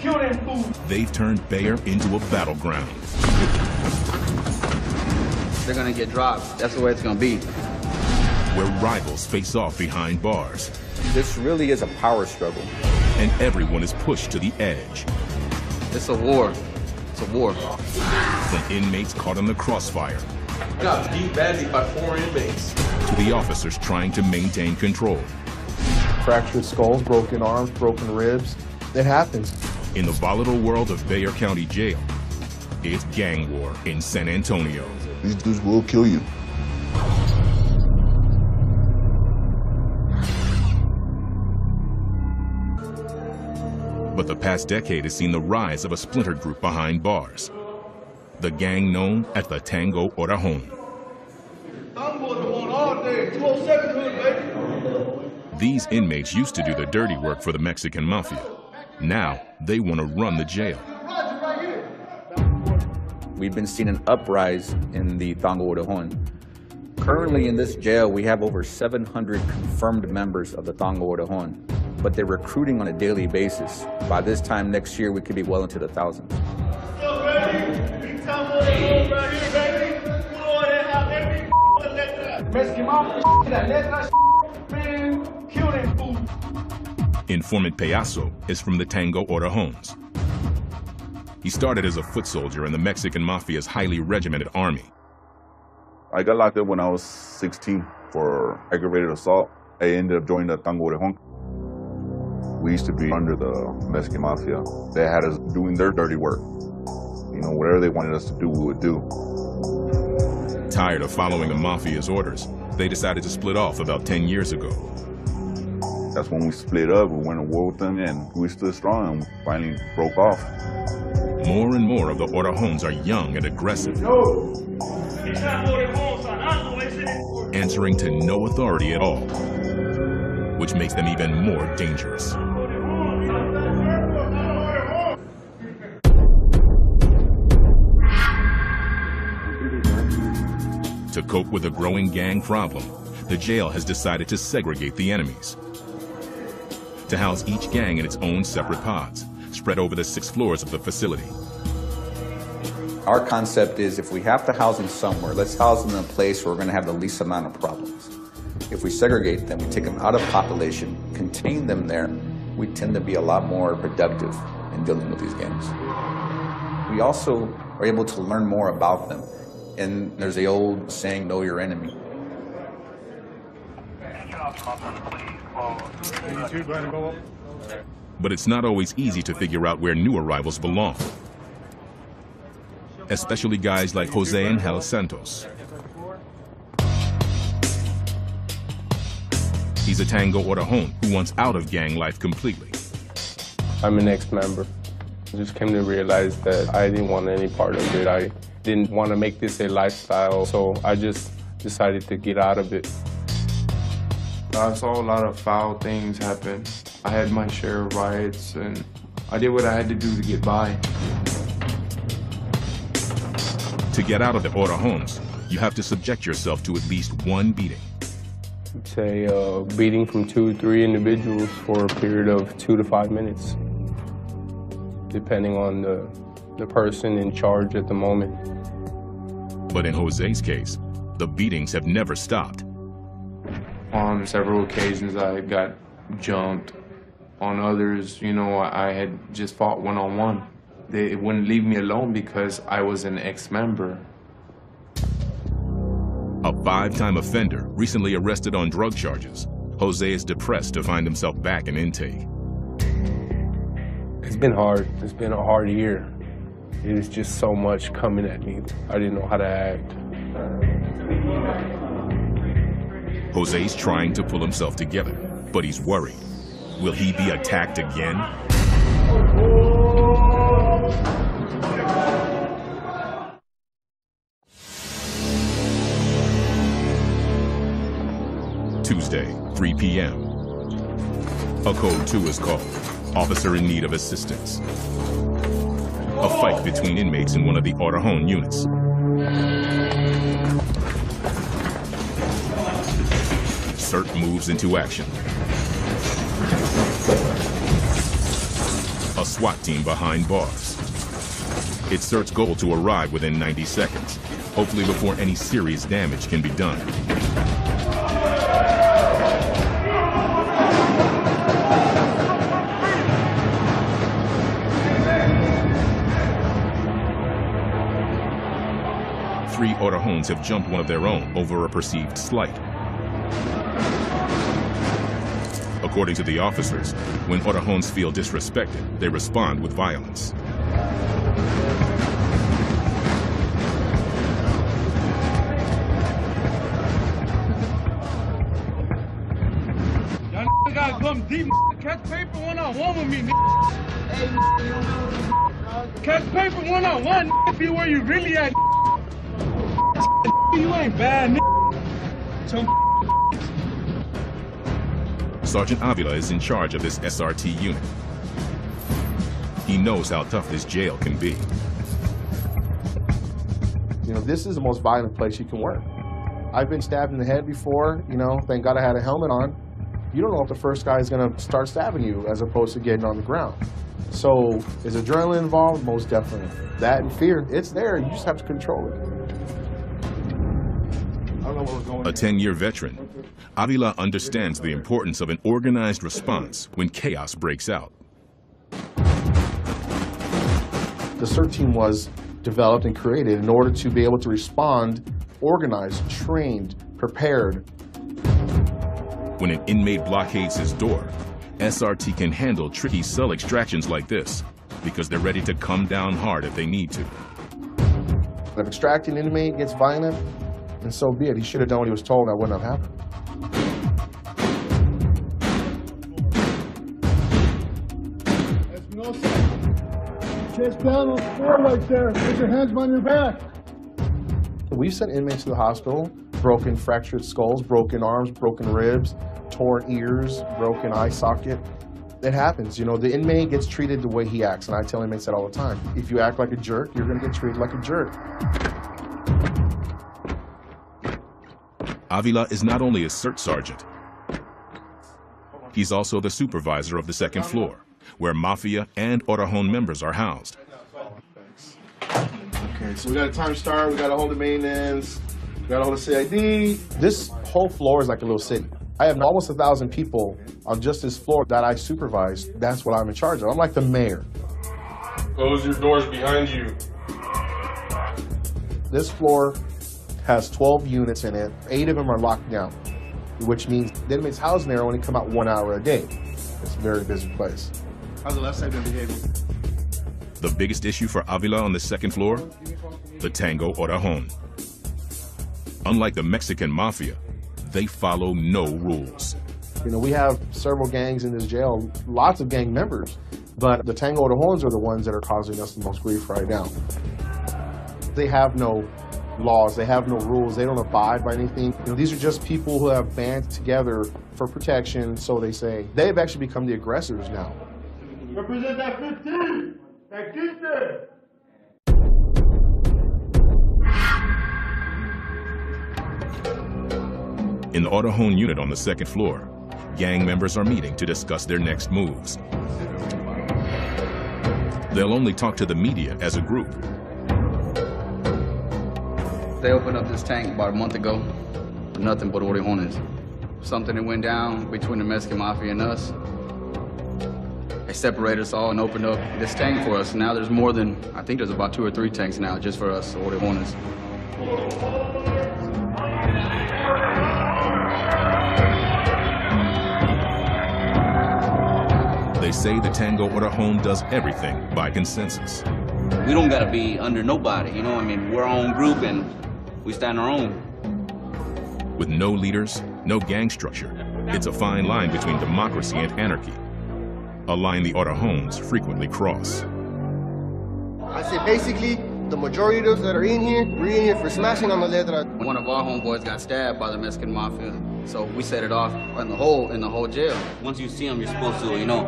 Kill them fools. They've turned Bayer into a battleground. They're gonna get dropped. That's the way it's gonna be. Where rivals face off behind bars. This really is a power struggle. And everyone is pushed to the edge. It's a war. It's a war. From inmates caught in the crossfire. Got beat badly by 4 inmates. To the officers trying to maintain control. Fractured skulls, broken arms, broken ribs. It happens. In the volatile world of Bayer County Jail, it's gang war in San Antonio. These dudes will kill you. But the past decade has seen the rise of a splintered group behind bars. The gang known as the Tango Orajon. These inmates used to do the dirty work for the Mexican mafia. Now, they want to run the jail. We've been seeing an uprise in the Tango Orajon. Currently in this jail, we have over 700 confirmed members of the Tango Orajon, but they're recruiting on a daily basis. By this time next year, we could be well into the thousands. Informant Payaso is from the Tango Orajons. He started as a foot soldier in the Mexican mafia's highly regimented army. I got locked up when I was 16 for aggravated assault. I ended up joining the Tango Orajon. We used to be under the Mexican mafia. They had us doing their dirty work. You know, whatever they wanted us to do, we would do. Tired of following the mafia's orders, they decided to split off about 10 years ago. That's when we split up. We went to war with them, and we stood strong and finally broke off. More and more of the Orajons are young and aggressive, answering to no authority at all, which makes them even more dangerous. To cope with the growing gang problem, the jail has decided to segregate the enemies, to house each gang in its own separate pods, spread over the 6 floors of the facility. Our concept is if we have to house them somewhere, let's house them in a place where we're going to have the least amount of problems. If we segregate them, we take them out of population, contain them there, we tend to be a lot more productive in dealing with these gangs. We also are able to learn more about them. And there's the old saying, know your enemy. But it's not always easy to figure out where new arrivals belong, especially guys like Jose Angel Santos. He's a Tango Orajon who wants out of gang life completely. I'm an ex-member. I just came to realize that I didn't want any part of it. I didn't want to make this a lifestyle, so I just decided to get out of it. I saw a lot of foul things happen. I had my share of riots, and I did what I had to do to get by. To get out of the Orajons, you have to subject yourself to at least one beating. I'd say beating from 2 to 3 individuals for a period of 2 to 5 minutes, depending on the person in charge at the moment. But in Jose's case, the beatings have never stopped. On several occasions, I got jumped. On others, you know, I had just fought one-on-one. They wouldn't leave me alone because I was an ex-member. A 5-time offender recently arrested on drug charges. Jose is depressed to find himself back in intake. It's been hard. It's been a hard year. It was just so much coming at me. I didn't know how to act. Jose's trying to pull himself together, but he's worried. Will he be attacked again? Tuesday, 3 p.m. A code 2 is called. Officer in need of assistance. A fight between inmates in one of the Orajon units. CERT moves into action. A SWAT team behind bars. It's CERT's goal to arrive within 90 seconds, hopefully before any serious damage can be done. Three Orejons have jumped one of their own over a perceived slight. According to the officers, when Orejons feel disrespected, they respond with violence. Y'all gotta come deep, catch paper one-on-one with me, catch paper one-on-one, be where you really at. You ain't bad, Sergeant Avila is in charge of this SRT unit. He knows how tough this jail can be. You know, this is the most violent place you can work. I've been stabbed in the head before, you know, thank God I had a helmet on. You don't know if the first guy is going to start stabbing you as opposed to getting on the ground. So is adrenaline involved? Most definitely. That and fear, it's there. You just have to control it. A 10-year veteran, Avila understands the importance of an organized response when chaos breaks out. The CERT team was developed and created in order to be able to respond, organized, trained, prepared. When an inmate blockades his door, SRT can handle tricky cell extractions like this because they're ready to come down hard if they need to. If extracting an inmate gets violent, and so be it. He should have done what he was told, and that wouldn't have happened. Chest down on the floor right there. Put your hands behind your back. We've sent inmates to the hospital, broken, fractured skulls, broken arms, broken ribs, torn ears, broken eye socket. It happens. You know, the inmate gets treated the way he acts, and I tell inmates that all the time. If you act like a jerk, you're going to get treated like a jerk. Avila is not only a CERT sergeant, he's also the supervisor of the second floor, where Mafia and Orejon members are housed. Okay, so we got a time start, we got a hold of maintenance, we got a hold of CID. This whole floor is like a little city. I have almost 1,000 people on just this floor that I supervise. That's what I'm in charge of. I'm like the mayor. Close your doors behind you. This floor has 12 units in it. 8 of them are locked down, which means the inmates housed there only come out 1 hour a day. It's a very busy place. How's the left side been behaving? The biggest issue for Avila on the second floor? The Tango Orejon. Unlike the Mexican Mafia, they follow no rules. You know, we have several gangs in this jail, lots of gang members, but the Tango Orejons are the ones that are causing us the most grief right now. They have no laws, they have no rules, they don't abide by anything. You know, these are just people who have banded together for protection, so they say. They've actually become the aggressors now. Represent that 15! That keep there! In the Orejon unit on the second floor, gang members are meeting to discuss their next moves. They'll only talk to the media as a group. They opened up this tank about a month ago. Nothing but Orejones. Something that went down between the Mexican Mafia and us. They separated us all and opened up this tank for us. Now there's more than, I think there's about 2 or 3 tanks now just for us, Orejones. They say the Tango Orejon does everything by consensus. We don't gotta be under nobody, you know? I mean, we're our own group and we stand our own. With no leaders, no gang structure, it's a fine line between democracy and anarchy. A line the Orejons frequently cross. I said basically, the majority of those that are in here, we're in here for smashing on the letra. One of our homeboys got stabbed by the Mexican Mafia, so we set it off in the whole jail. Once you see them, you're supposed to, you know,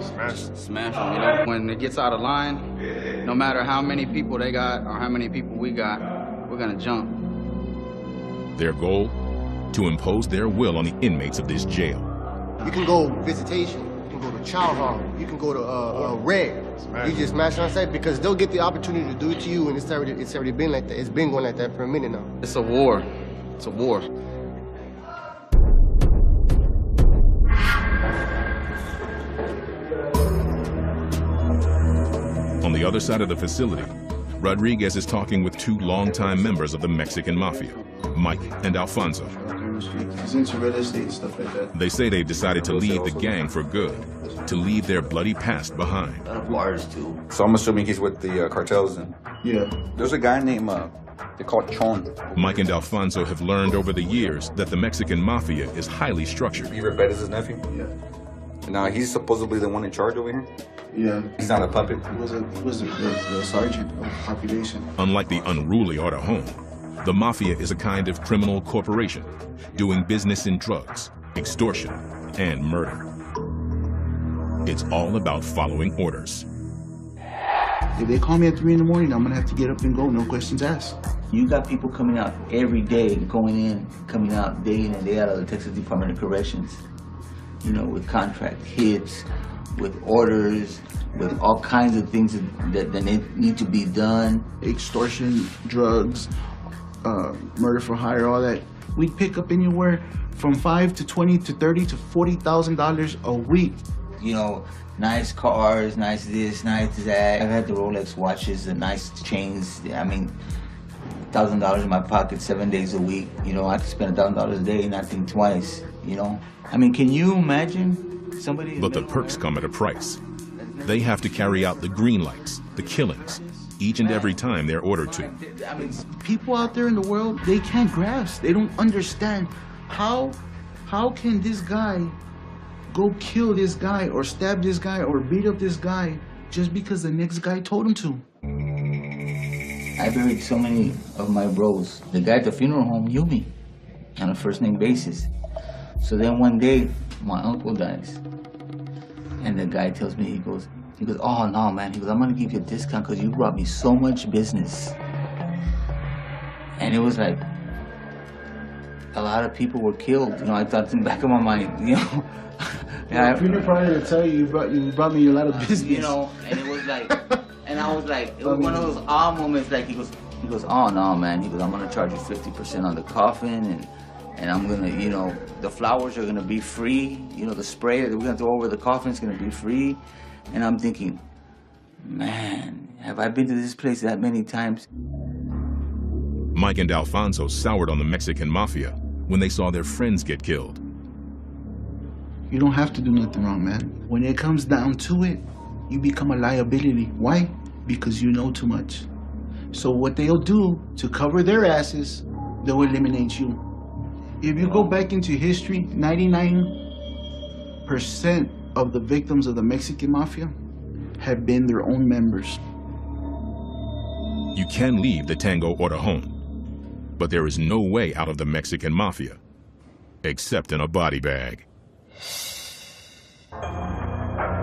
smash them, you know? When it gets out of line, no matter how many people they got or how many people we got, we're gonna jump. Their goal? To impose their will on the inmates of this jail. You can go visitation, you can go to chow hall, you can go to Red, You just smash it on sight because they'll get the opportunity to do it to you, and it's already been like that. It's been going like that for a minute now. It's a war. It's a war. On the other side of the facility, Rodriguez is talking with two longtime members of the Mexican Mafia, Mike and Alfonso. He's into real estate and stuff like that. They say they've decided to leave the gang for good, to leave their bloody past behind. Bars too. So I'm assuming he's with the cartels then? Yeah. There's a guy named, they call it Chon. Mike and Alfonso have learned over the years that the Mexican Mafia is highly structured. You Bettis his nephew? Yeah. Now he's supposedly the one in charge over here? Yeah. He's not a puppet. He was the sergeant of population. Unlike the unruly Ortejon, the Mafia is a kind of criminal corporation, doing business in drugs, extortion, and murder. It's all about following orders. If they call me at 3 in the morning, I'm gonna have to get up and go, no questions asked. You got people coming out every day, going in, coming out day in and day out of the Texas Department of Corrections, you know, with contract hits, with orders, with all kinds of things that need to be done. Extortion, drugs, murder for hire, all that. We'd pick up anywhere from $5 to $20 to $30 to $40,000 a week. You know, nice cars, nice this, nice that. I've had the Rolex watches, the nice chains. I mean, $1,000 in my pocket 7 days a week. You know, I could spend $1,000 a day, not think twice, you know. I mean, can you imagine somebody... But the perks come at a price. They have to carry out the green lights, the killings, each and every time they're ordered to. I mean, people out there in the world, they can't grasp. They don't understand how can this guy go kill this guy or stab this guy or beat up this guy just because the next guy told him to. I buried so many of my bros. The guy at the funeral home knew me on a first-name basis. So then one day, my uncle dies. And the guy tells me, he goes, oh no, man. He goes, I'm gonna give you a discount because you brought me so much business. And it was like, a lot of people were killed. You know, I thought in the back of my mind, you know. Yeah, funeral party to tell you brought me a lot of business. You know, and it was like, and I was like, it was one of those awe moments. Like he goes, oh no, man. He goes, I'm gonna charge you 50% on the coffin, and I'm gonna, you know, the flowers are gonna be free. You know, the spray that we're gonna throw over the coffin is gonna be free. And I'm thinking, man, have I been to this place that many times? Mike and Alfonso soured on the Mexican Mafia when they saw their friends get killed. You don't have to do nothing wrong, man. When it comes down to it, you become a liability. Why? Because you know too much. So what they'll do to cover their asses, they'll eliminate you. If you go back into history, 99% of the victims of the Mexican Mafia have been their own members. You can leave the Tango Ortejon, but there is no way out of the Mexican Mafia, except in a body bag.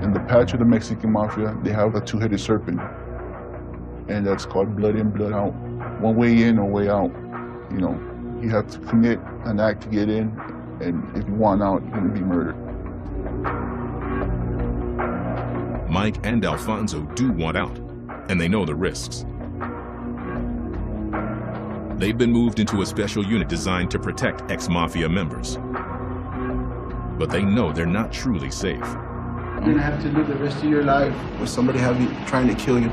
In the patch of the Mexican Mafia, they have a two-headed serpent, and that's called blood in, blood out. One way in or way out. You know, you have to commit an act to get in, and if you want out, you're going to be murdered. Mike and Alfonso do want out, and they know the risks. They've been moved into a special unit designed to protect ex-Mafia members. But they know they're not truly safe. You're gonna have to live the rest of your life with somebody trying to kill you.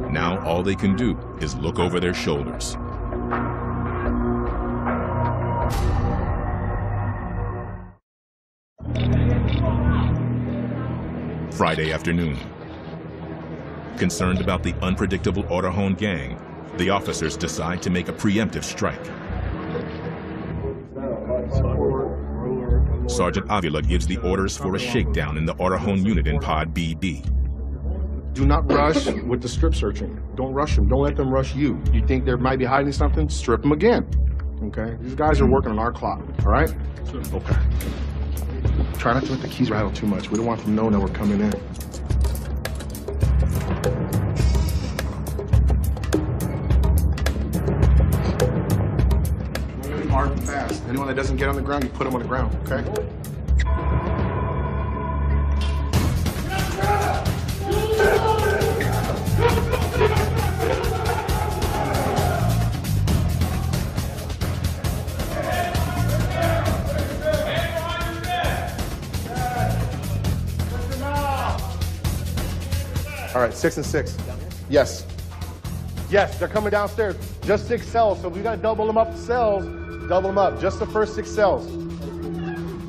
Now all they can do is look over their shoulders. Friday afternoon. Concerned about the unpredictable Ortejon gang, the officers decide to make a preemptive strike. Sergeant Avila gives the orders for a shakedown in the Ortejon unit in Pod BB. Do not rush with the strip searching. Don't rush them. Don't let them rush you. You think they might be hiding something? Strip them again. Okay? These guys are working on our clock. All right? Okay. Try not to let the keys rattle too much. We don't want them to know that we're coming in. Hard and fast. Anyone that doesn't get on the ground, you put them on the ground, okay? All right, 6 and 6. Yes. Yes, they're coming downstairs. Just 6 cells, so we got to double them up the cells. Double them up, just the first 6 cells.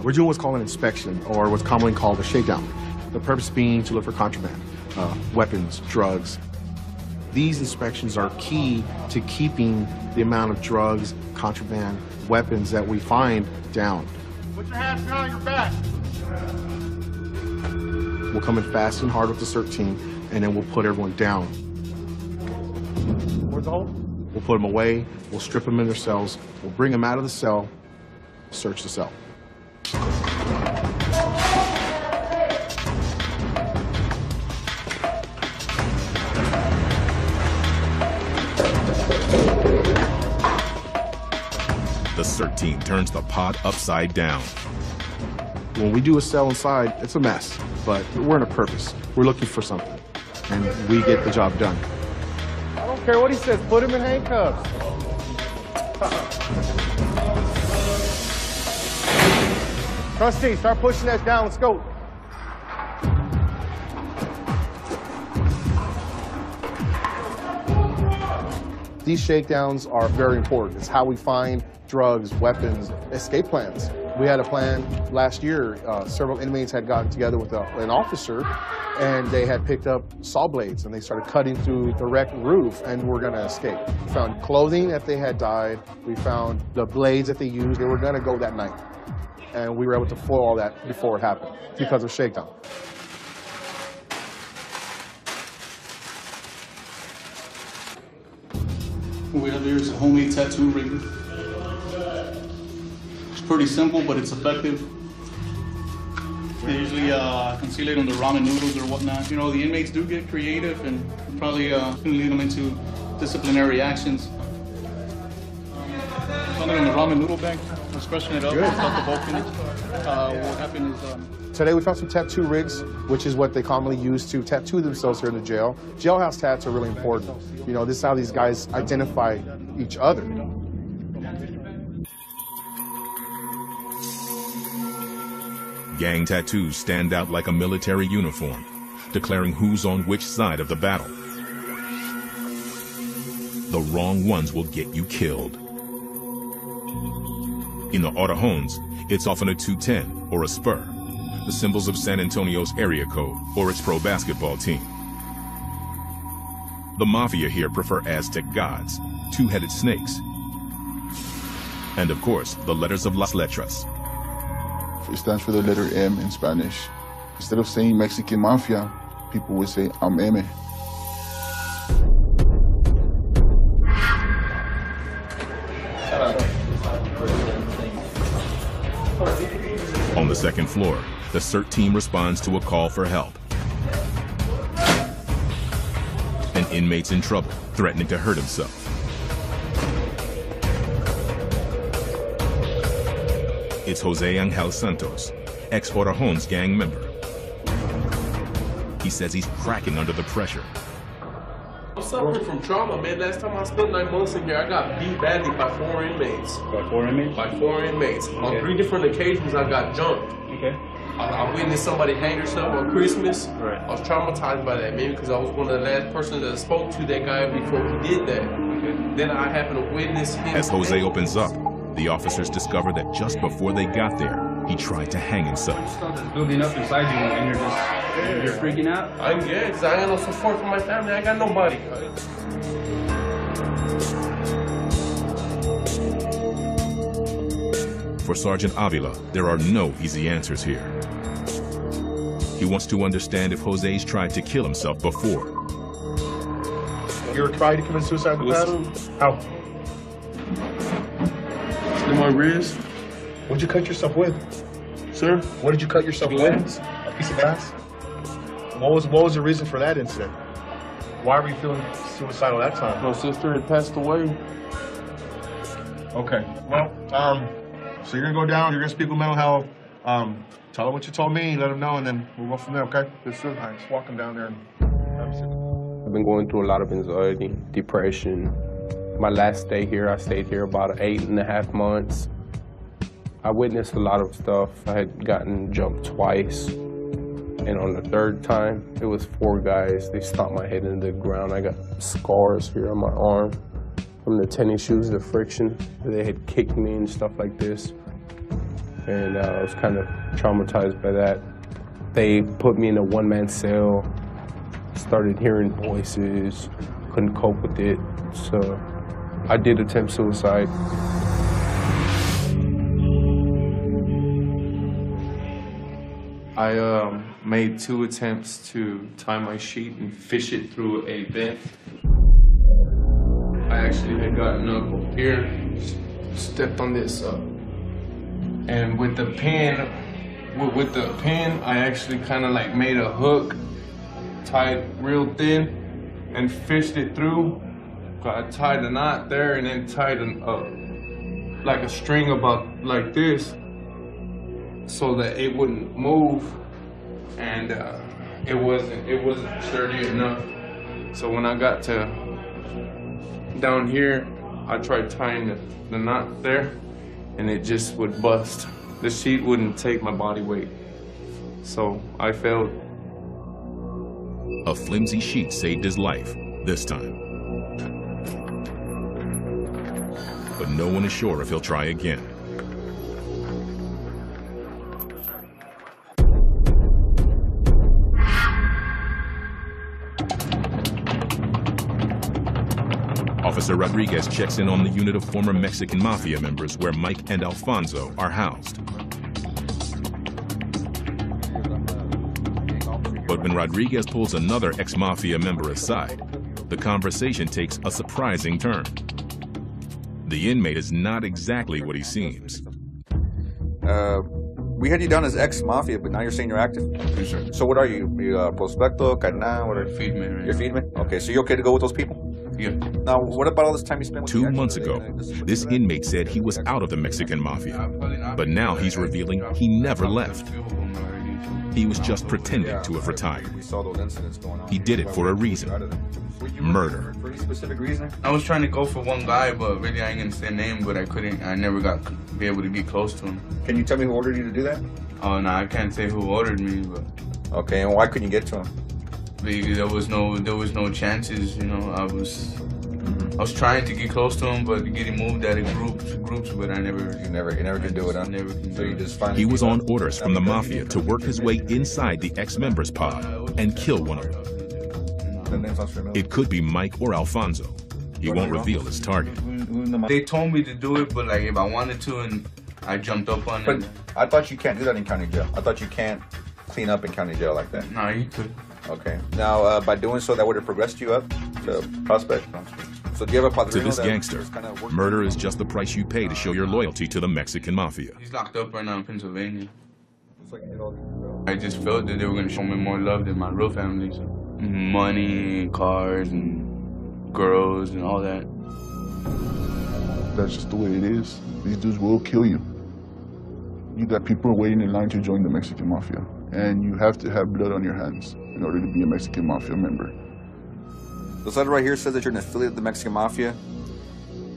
We're doing what's called an inspection, or what's commonly called a shakedown. The purpose being to look for contraband, weapons, drugs. These inspections are key to keeping the amount of drugs, contraband, weapons that we find down. Put your hands behind your back. We'll come in fast and hard with the CERT team, and then we'll put everyone down. Where's the hole? We'll put them away, we'll strip them in their cells, we'll bring them out of the cell, search the cell. The CERT team turns the pod upside down. When we do a cell inside, it's a mess, but we're in a purpose. We're looking for something, and we get the job done. I don't care what he says, put him in handcuffs. Trustee, start pushing that down, let's go. These shakedowns are very important. It's how we find drugs, weapons, escape plans. We had a plan last year. Several inmates had gotten together with an officer, and they had picked up saw blades, and they started cutting through the wrecked roof, and were gonna escape. We found clothing that they had dyed. We found the blades that they used. They were gonna go that night. And we were able to foil all that before it happened because of shakedown. What we have here is a homemade tattoo ring. It's pretty simple, but it's effective. They usually conceal it on the ramen noodles or whatnot. You know, the inmates do get creative and probably can lead them into disciplinary actions. Found it on the ramen noodle bag. I was crushing it up. It's got the bulk in it. What happened is... Today we found some tattoo rigs, which is what they commonly use to tattoo themselves here in the jail. Jailhouse tats are really important. You know, this is how these guys identify each other. Gang tattoos stand out like a military uniform, declaring who's on which side of the battle. The wrong ones will get you killed. In the Autojones, it's often a 210 or a spur, the symbols of San Antonio's area code or its pro basketball team. The Mafia here prefer Aztec gods, two-headed snakes, and of course, the letters of Las Letras. It stands for the letter M in Spanish. Instead of saying Mexican Mafia, people would say, I'm M. On the second floor, the CERT team responds to a call for help. An inmate's in trouble, threatening to hurt himself. It's Jose Angel Santos, ex-Autojones gang member. He says he's cracking under the pressure. I'm suffering from trauma, man. Last time I spent 9 months in here, I got beat badly by 4 inmates. By 4 inmates? By 4 inmates. Okay. On 3 different occasions, I got jumped. Okay. I witnessed somebody hang herself on Christmas. Right. I was traumatized by that, maybe because I was one of the last persons that spoke to that guy before he did that. Okay. Then I happened to witness him. As Jose opens up, the officers discover that just before they got there, he tried to hang himself. Something's building up inside you and you're freaking out? Yeah, because I got no support from my family. I got nobody. For Sergeant Avila, there are no easy answers here. He wants to understand if Jose's tried to kill himself before. You ever tried to commit suicide in the past? How? In my wrist. What'd you cut yourself with? Sir? What did you cut yourself with? A piece of glass? What was the reason for that incident? Why were you feeling suicidal that time? My sister had passed away. Okay. Well, so you're gonna go down, you're gonna speak with mental health, tell them what you told me, let them know, and then we'll go from there, okay? Yes, sir. All right, just walk them down there. I've been going through a lot of anxiety, depression. My last stay here, I stayed here about 8.5 months. I witnessed a lot of stuff. I had gotten jumped twice. And on the third time, it was 4 guys. They stomped my head into the ground. I got scars here on my arm from the tennis shoes, the friction. They had kicked me and stuff like this. And I was kind of traumatized by that. They put me in a one-man cell, started hearing voices, couldn't cope with it. So I did attempt suicide. I made 2 attempts to tie my sheet and fish it through a vent. I actually had gotten up here, stepped on this, and with the pin, I actually kind of like made a hook, tied real thin, and fished it through. I tied a knot there and then tied like a string about like this, so that it wouldn't move, and it wasn't sturdy enough. So when I got to down here, I tried tying the knot there, and it just would bust. The sheet wouldn't take my body weight, so I failed. A flimsy sheet saved his life this time. But no one is sure if he'll try again. Officer Rodriguez checks in on the unit of former Mexican Mafia members where Mike and Alfonso are housed. But when Rodriguez pulls another ex-Mafia member aside, the conversation takes a surprising turn. The inmate is not exactly what he seems. We had you down as ex-Mafia, but now you're saying you're active? Yes, sir. So what are you? Prospecto, carnal? What are you? Feedman. You're feedman? Okay, so you're okay to go with those people? Yeah. Now, what about all this time you spent with 2 months ago, this inmate said he was out of the Mexican Mafia, but now he's revealing he never left. He was just pretending to have retired. He did it for a reason: murder. For any specific reason? I was trying to go for one guy, but really I ain't gonna say name, but I never be able to get close to him. Can you tell me who ordered you to do that? Oh, no, I can't say who ordered me, but... Okay, and why couldn't you get to him? Because there was no chances, you know. I was trying to get close to him, but getting moved out of groups, but I never... You never could do it, huh? Never can so do you it. just finally... He was on orders from the Mafia to work his way inside the ex-members pod and kill one of them. It could be Mike or Alfonso. He won't reveal his target. They told me to do it, but like if I wanted to, and I jumped up on it. But I thought you can't do that in county jail. I thought you can't clean up in county jail like that. No, you could. Okay. Now, by doing so, that would have progressed you up to prospect. So do you have a padrino? To this gangster, murder is just the price you pay to show your loyalty to the Mexican Mafia. He's locked up right now in Pennsylvania. I just felt that they were going to show me more love than my real family. So. Money, cars, and girls, and all that. That's just the way it is. These dudes will kill you. You got people waiting in line to join the Mexican Mafia, and you have to have blood on your hands in order to be a Mexican Mafia member. This letter right here says that you're an affiliate of the Mexican Mafia,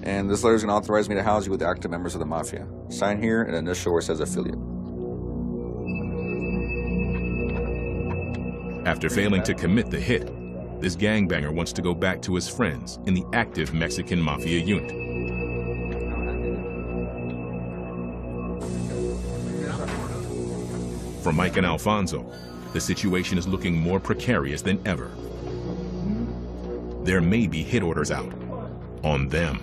and this letter is going to authorize me to house you with the active members of the Mafia. Sign here and initial where it says affiliate. After failing to commit the hit, this gangbanger wants to go back to his friends in the active Mexican Mafia unit. For Mike and Alfonso, the situation is looking more precarious than ever. There may be hit orders out on them.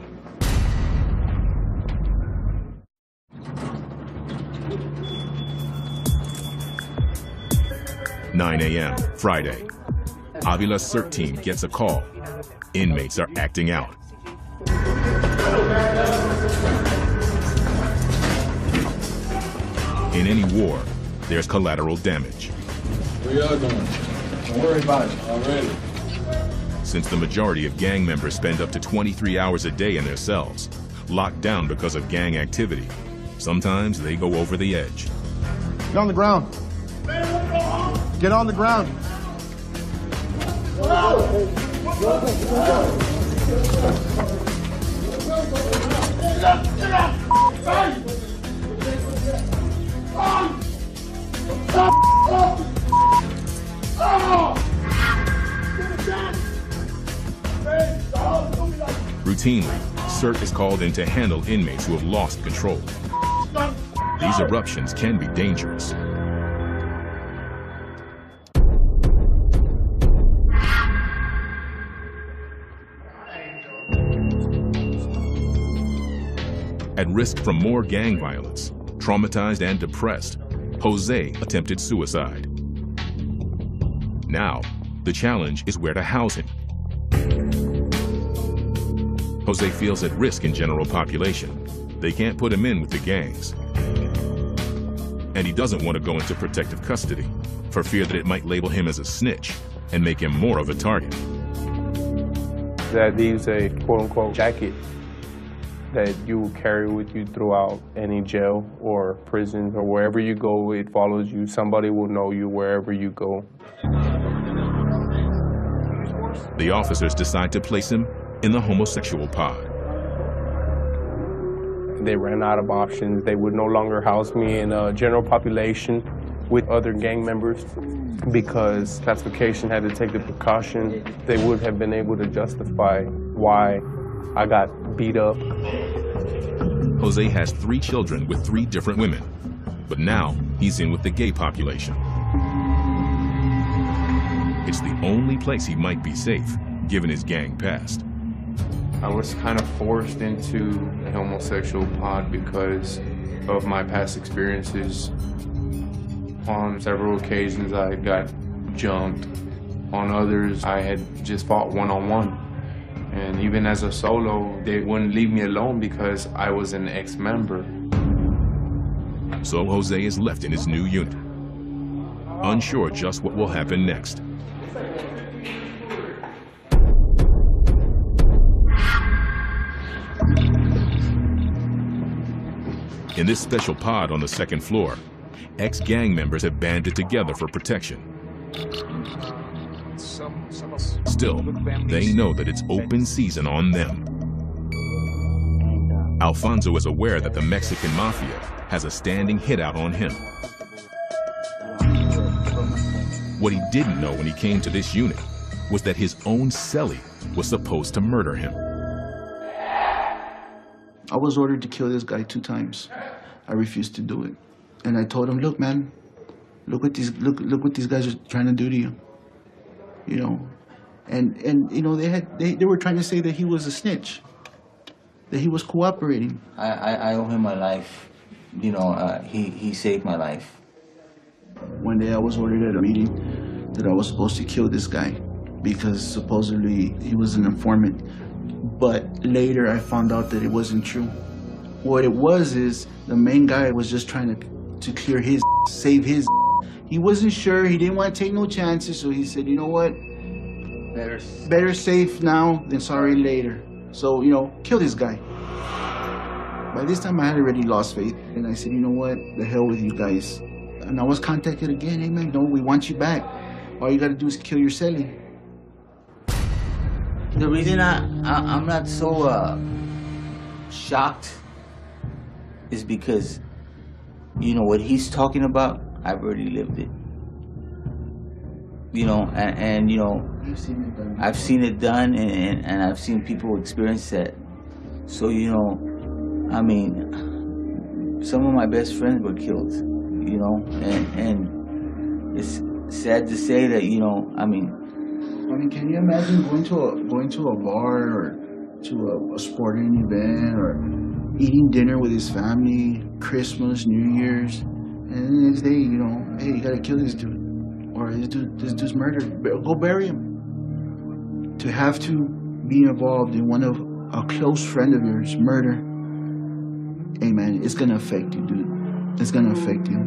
"9 a.m. Friday. Avila's CERT team gets a call. Inmates are acting out. In any war, there's collateral damage. We are going. Don't worry about it. Already. Since the majority of gang members spend up to 23 hours a day in their cells, locked down because of gang activity, sometimes they go over the edge. Get on the ground. Get on the ground. Routinely, CERT is called in to handle inmates who have lost control. These eruptions can be dangerous. At risk from more gang violence, traumatized and depressed, Jose attempted suicide. Now, the challenge is where to house him. Jose feels at risk in general population. They can't put him in with the gangs. And he doesn't want to go into protective custody for fear that it might label him as a snitch and make him more of a target. That leaves a quote-unquote jacket that you will carry with you throughout any jail or prison or wherever you go. It follows you. Somebody will know you wherever you go. The officers decide to place him in the homosexual pod. They ran out of options. They would no longer house me in a general population with other gang members because classification had to take the precaution. They would have been able to justify why I got beat up. Jose has 3 children with 3 different women, but now he's in with the gay population. It's the only place he might be safe, given his gang past. I was kind of forced into the homosexual pod because of my past experiences. On several occasions, I got jumped. On others, I had just fought one-on-one. And even as a solo, they wouldn't leave me alone because I was an ex-member. So Jose is left in his new unit, unsure just what will happen next. In this special pod on the 2nd floor, ex-gang members have banded together for protection. Still, they know that it's open season on them. Alfonso is aware that the Mexican Mafia has a standing hit out on him. What he didn't know when he came to this unit was that his own cellie was supposed to murder him. I was ordered to kill this guy 2 times. I refused to do it. And I told him, look, man, look what these guys are trying to do to you. You know, and you know, they were trying to say that he was a snitch, that he was cooperating. I owe him my life. You know, he saved my life. One day I was ordered at a meeting that I was supposed to kill this guy because supposedly he was an informant. But later I found out that it wasn't true. What it was is the main guy was just trying to clear his, save his. He wasn't sure, he didn't want to take no chances, so he said, you know what? Better safe now than sorry later. So, you know, kill this guy. By this time I had already lost faith, and I said, you know what? The hell with you guys. And I was contacted again, hey man, no, we want you back. All you gotta do is kill your cellie. The reason I'm not so shocked is because, you know, what he's talking about, I've already lived it. You know, and you know, I've seen it done, and I've seen people experience that. So, you know, I mean, some of my best friends were killed, you know, and it's sad to say that, you know, I mean, can you imagine going to a bar or to a sporting event or eating dinner with his family, Christmas, New Year's, and the next day, you know, hey, you gotta kill this dude, or this dude's murdered. Go bury him. To have to be involved in one of a close friend of yours' murder, hey man, it's gonna affect you, dude. It's gonna affect you.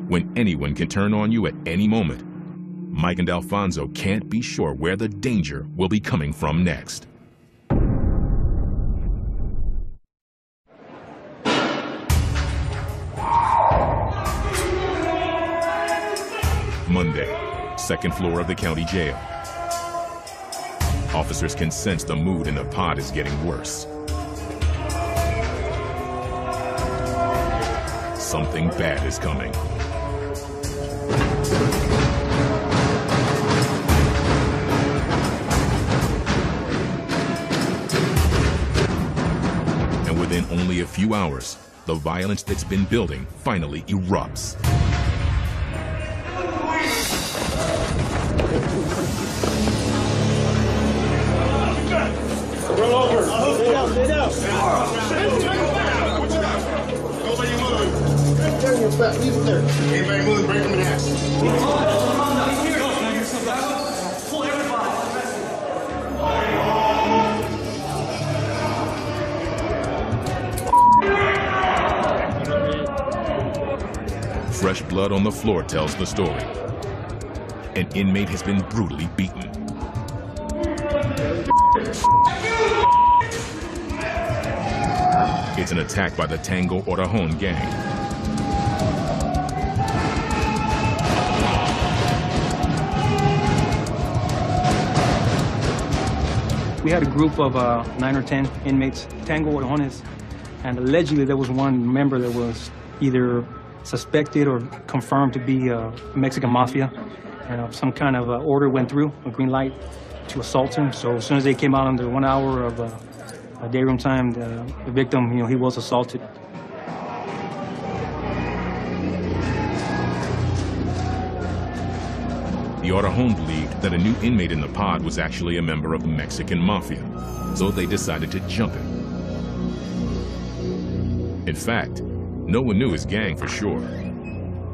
When anyone can turn on you at any moment, Mike and Alfonso can't be sure where the danger will be coming from next. Monday, 2nd floor of the county jail. Officers can sense the mood in the pod is getting worse. Something bad is coming. few hours, the violence that's been building finally erupts. Roll over. Stay down, stay down. Nobody move. Turn your back, leave it there. Anybody move, break them in half. Fresh blood on the floor tells the story. An inmate has been brutally beaten. It's an attack by the Tango Orajon gang. We had a group of 9 or 10 inmates, Tango Orajones, and allegedly there was one member that was either suspected or confirmed to be Mexican Mafia. And some kind of order went through, a green light, to assault him. So as soon as they came out under 1 hour of day room time, the victim, he was assaulted. The Orajon believed that a new inmate in the pod was actually a member of the Mexican Mafia, so they decided to jump him. In fact, no one knew his gang for sure,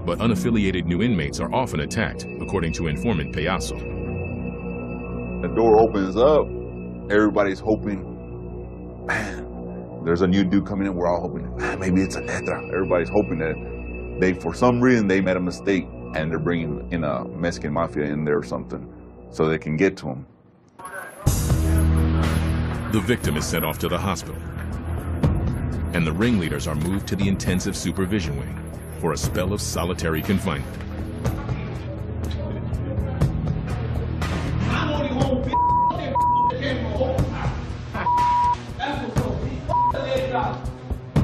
but unaffiliated new inmates are often attacked, according to informant Payaso. The door opens up, everybody's hoping, man, there's a new dude coming in, we're all hoping, man, maybe it's a Netra. Everybody's hoping that for some reason, they made a mistake and they're bringing in a Mexican Mafia in there or something so they can get to him. The victim is sent off to the hospital, and the ringleaders are moved to the intensive supervision wing for a spell of solitary confinement.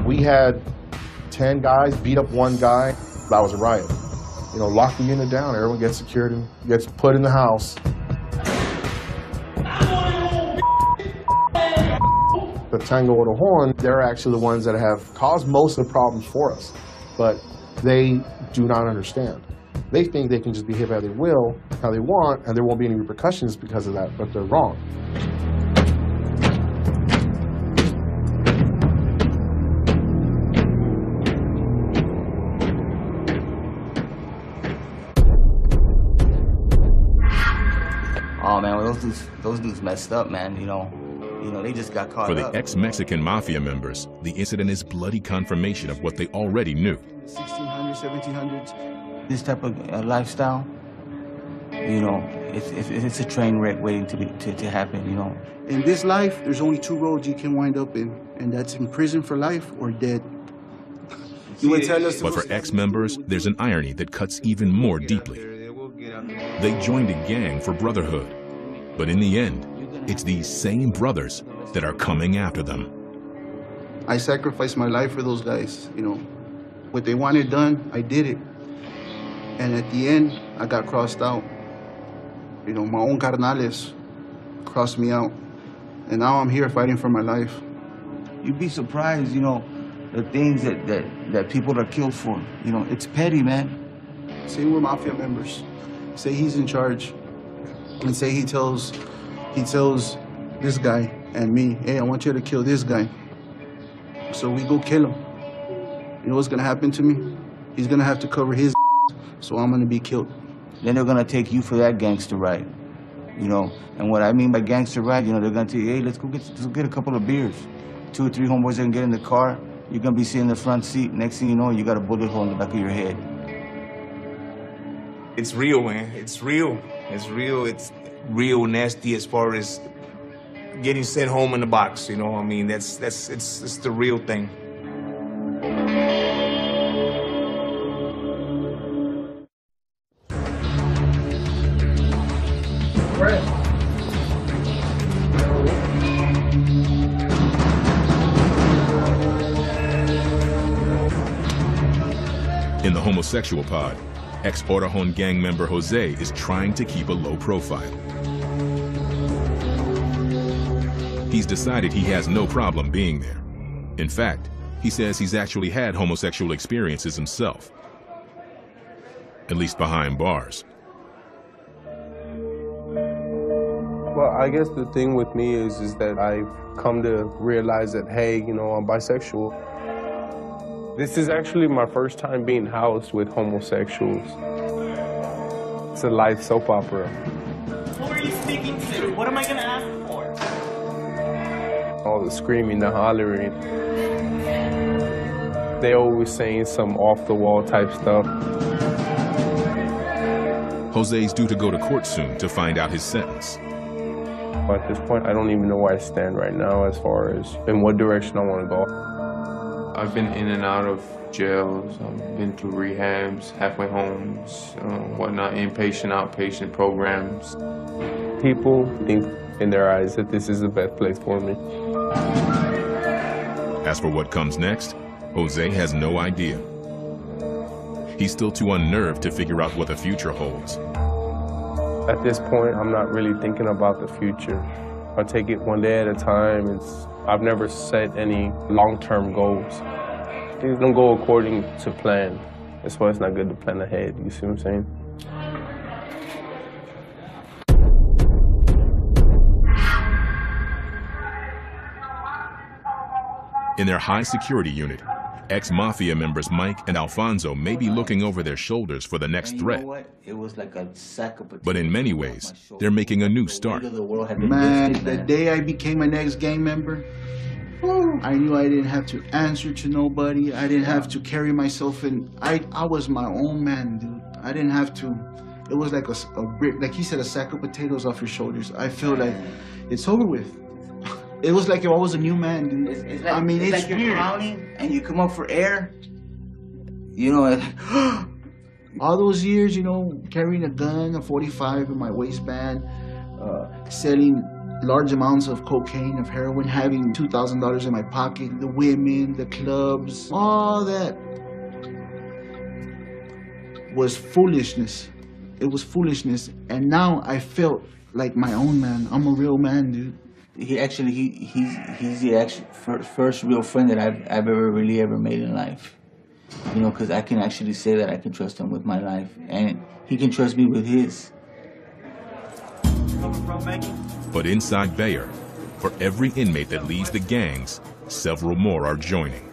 We had 10 guys beat up one guy. That was a riot. Lock the unit down, everyone gets secured and gets put in the house. The Tango Orajon, they're actually the ones that have caused most of the problems for us, but they do not understand. They think they can just behave how they will, how they want, and there won't be any repercussions because of that, but they're wrong. Oh man, well, those dudes messed up, man. They just got caught For the up. ex-Mexican Mafia members, the incident is bloody confirmation of what they already knew. 1600s, 1700s. This type of lifestyle, it's a train wreck waiting to happen. In this life, there's only 2 roads you can wind up in, and that's in prison for life or dead. You would tell us. But for ex-members, there's an irony that cuts even more deeply. They joined a gang for brotherhood, but in the end, it's these same brothers that are coming after them. I sacrificed my life for those guys, What they wanted done, I did it. And at the end, I got crossed out. My own carnales crossed me out. And now I'm here fighting for my life. You'd be surprised, the things that people are killed for. It's petty, man. Say we're mafia members. Say he's in charge. And say he tells this guy and me, hey, I want you to kill this guy. So we go kill him. You know what's gonna happen to me? He's gonna have to cover his so I'm gonna be killed. Then they're gonna take you for that gangster ride. And what I mean by gangster ride, they're gonna tell you, hey, let's go get a couple of beers. 2 or 3 homeboys are gonna get in the car. You're gonna be sitting in the front seat. Next thing you know, you got a bullet hole in the back of your head. It's real, man. It's real. It's real. It's real nasty as far as getting sent home in the box. It's the real thing. In the homosexual pod, ex-Orajon gang member Jose is trying to keep a low profile. He's decided he has no problem being there. In fact, He says he's actually had homosexual experiences himself, at least behind bars. Well, I guess the thing with me is that I've come to realize that, hey, you know, I'm bisexual. This is actually my first time being housed with homosexuals. It's a live soap opera. Who are you speaking to? What am I gonna ask for? All the screaming, the hollering. They always saying some off-the-wall type stuff. Jose's due to go to court soon to find out his sentence. At this point, I don't even know where I stand right now as far as in what direction I want to go. I've been in and out of jails, I've been through rehabs, halfway homes, whatnot, inpatient, outpatient programs. People think in their eyes that this is the best place for me. As for what comes next, Jose has no idea. He's still too unnerved to figure out what the future holds. At this point, I'm not really thinking about the future. I take it one day at a time. I've never set any long-term goals. Things don't go according to plan. That's why it's not good to plan ahead, you see what I'm saying? In their high-security unit, ex-mafia members Mike and Alfonso may be looking over their shoulders for the next threat. It was like a sack of potatoes. But in many ways, they're making a new start. Man, the day I became an ex-gang member, I knew I didn't have to answer to nobody. I didn't have to carry myself in. I was my own man, dude. I didn't have to. It was like a like he said, a sack of potatoes off your shoulders. I feel like it's over with. It was like if I was a new man, dude. It's like, I mean, it's like you're drowning and you come up for air. You know, all those years, you know, carrying a gun, a 45 in my waistband, selling large amounts of cocaine, of heroin, having $2,000 in my pocket, the women, the clubs, all that was foolishness. It was foolishness. And now I felt like my own man. I'm a real man, dude. He's the first real friend that I've ever made in life. You know, because I can actually say that I can trust him with my life, and he can trust me with his. But inside Bayer, for every inmate that leaves the gangs, several more are joining.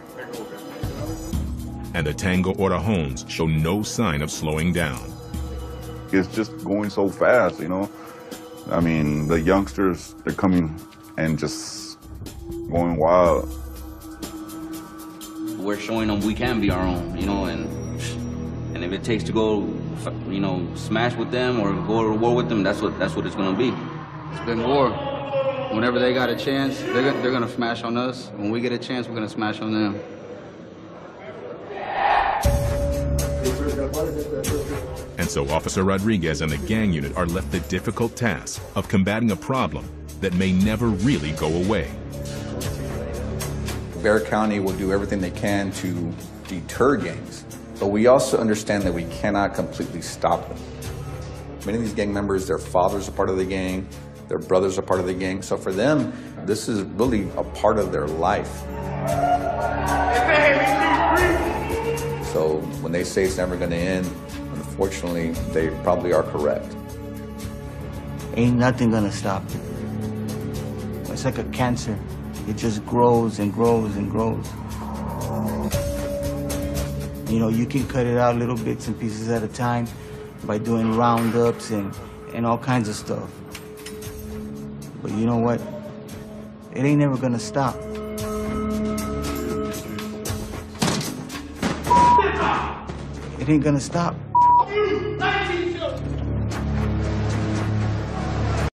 And the Tango Orajones show no sign of slowing down. It's just going so fast, you know. I mean, the youngsters, they're coming and just going wild. We're showing them we can be our own, you know, and if it takes to go, you know, smash with them or go to war with them, that's what it's gonna be. It's been war. Whenever they got a chance, they're gonna smash on us. When we get a chance, we're gonna smash on them. And so Officer Rodriguez and the gang unit are left the difficult task of combating a problem that may never really go away. Bexar County will do everything they can to deter gangs, but we also understand that we cannot completely stop them. Many of these gang members, their fathers are part of the gang, their brothers are part of the gang, so for them, this is really a part of their life. So when they say it's never going to end, unfortunately, they probably are correct. Ain't nothing gonna stop it. It's like a cancer. It just grows and grows and grows. You know, you can cut it out little bits and pieces at a time by doing roundups and all kinds of stuff. But you know what? It ain't never gonna stop. It ain't gonna stop.